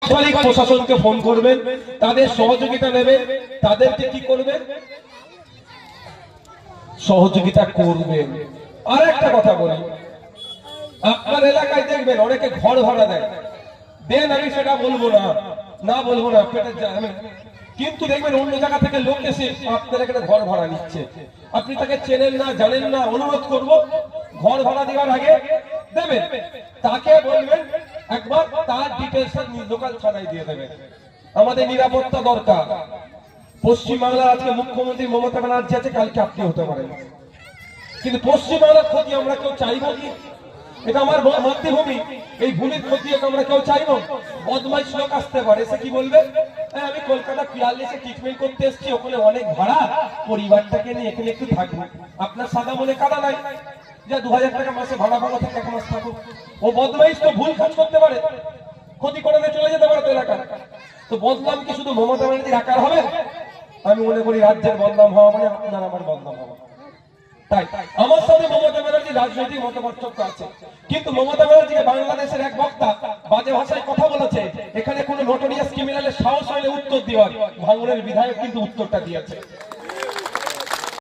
তৎকালীন প্রশাসনকে ফোন করবেন, তাদের সহযোগিতা নেবেন, তাদেরকে কি করবেন, সহযোগিতা করবেন। আর একটা কথা বলি, আপনার এলাকায় দেখবেন অনেকে ঘর ভাড়া দেয়, দেন, আমি সেটা বলবো না, না বলবো না, কিন্তু দেখবেন অন্য জায়গা থেকে লোক এসে আপনার এখানে ঘর ভাড়া নিচ্ছে, আপনি তাকে চেনেন না, জানেন না, অনুরোধ করব ঘর ভাড়া দেওয়ার আগে দেবেন, তাকে বলবেন একবার তার ডিটেলস লোকাল থানায় দিয়ে দেবেন। আমাদের নিরাপত্তা দরকার। পশ্চিমবাংলার আজকে মুখ্যমন্ত্রী মমতা ব্যানার্জি আছে, কালকে আপনি হতে পারেন, কিন্তু পশ্চিমবাংলার ক্ষতি আমরা কেউ চাইবো কি? এটা আমার মাতৃভূমি, এই ভূমির ক্ষতি আমরা কেউ চাইবো? বদমাইশ লোক আসতে পারে, সে কি বলবে, আমি কলকাতা ৪২-এ ট্রিটমেন্ট করতে এসেছি, ওখানে অনেক ভাড়া, পরিবারটাকে নিয়ে এখানে একটু থাকবো। আপনার সাদা মনে কাদা নাই, যে ২০০০ টাকা মাসে ভাড়া ভাড়া থেকে ১ মাস থাকুক। ও বদমাইশ তো ভুল কাজ করতে পারে, ক্ষতি করে চলে যেতে পারে তো এলাকা। তো বদনাম কি শুধু মমতা ব্যানার্জির আকার হবে? আমি মনে করি রাজ্যের বদনাম হওয়া মানে আপনার আমার বদনাম হওয়া। তাই আমার সাথে মমতা ব্যানার্জি রাজনৈতিক মতপার্থক্য আছে, কিন্তু মমতা ব্যানার্জিকে বাংলাদেশের এক বক্তা বাজে ভাষায় কথা বলেছে, এখানে কোনো নোটোরিয়াস ক্রিমিনালের সাহস হলে উত্তর দেওয়ার, ভাঙড়ের বিধায়ক কিন্তু উত্তরটা দিয়েছে।